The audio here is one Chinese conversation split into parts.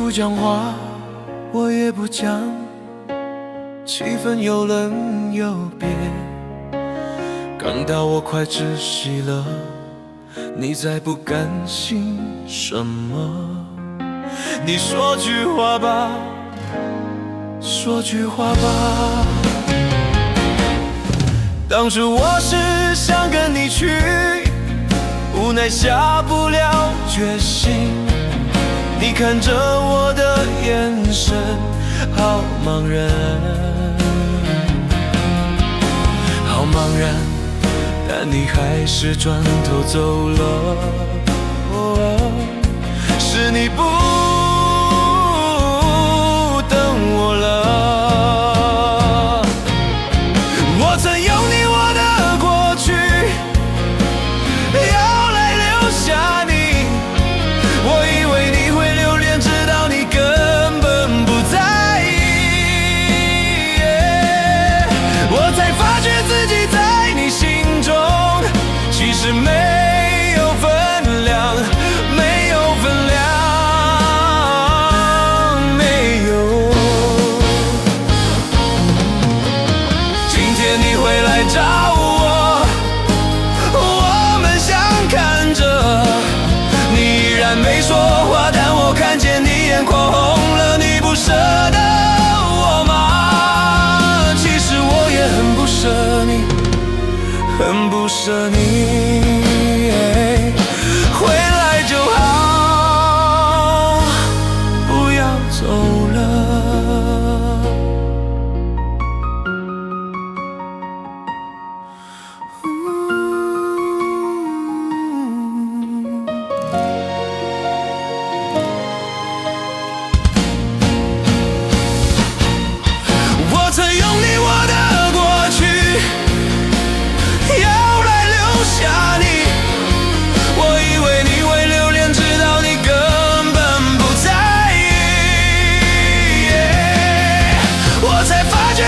不讲话，我也不讲，气氛又冷又憋，感到我快窒息了。你在不甘心什么？你说句话吧，说句话吧。当初我是想跟你去，无奈下不了决心。你看着我的眼神好茫然，好茫然，但你还是转头走了。是你不等我了。我曾用你我的过去要来留下你，我以为你会留恋，直到你根本不在意。我才发觉自己在你心中其实没有分量，没有分量。找我，我们相看着，你依然没说话，但我看见你眼眶红了。你不舍得我吗？其实我也很不舍你，很不舍你。回来就好，不要走了。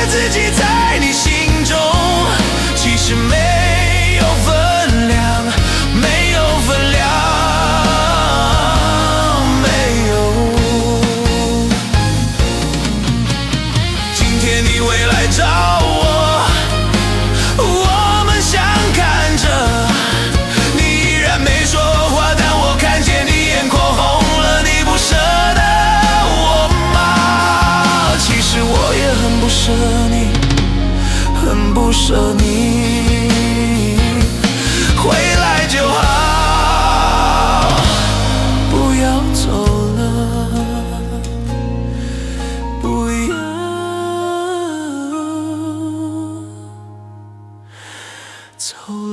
自己在你心中其实没有分量，没有分量，没有。今天你回来找我，我们相看着，你依然没说话，但我看见你眼眶红了。你不舍得我吗？其实我也很不舍你，很不舍你。回来就好，不要走了，不要走了。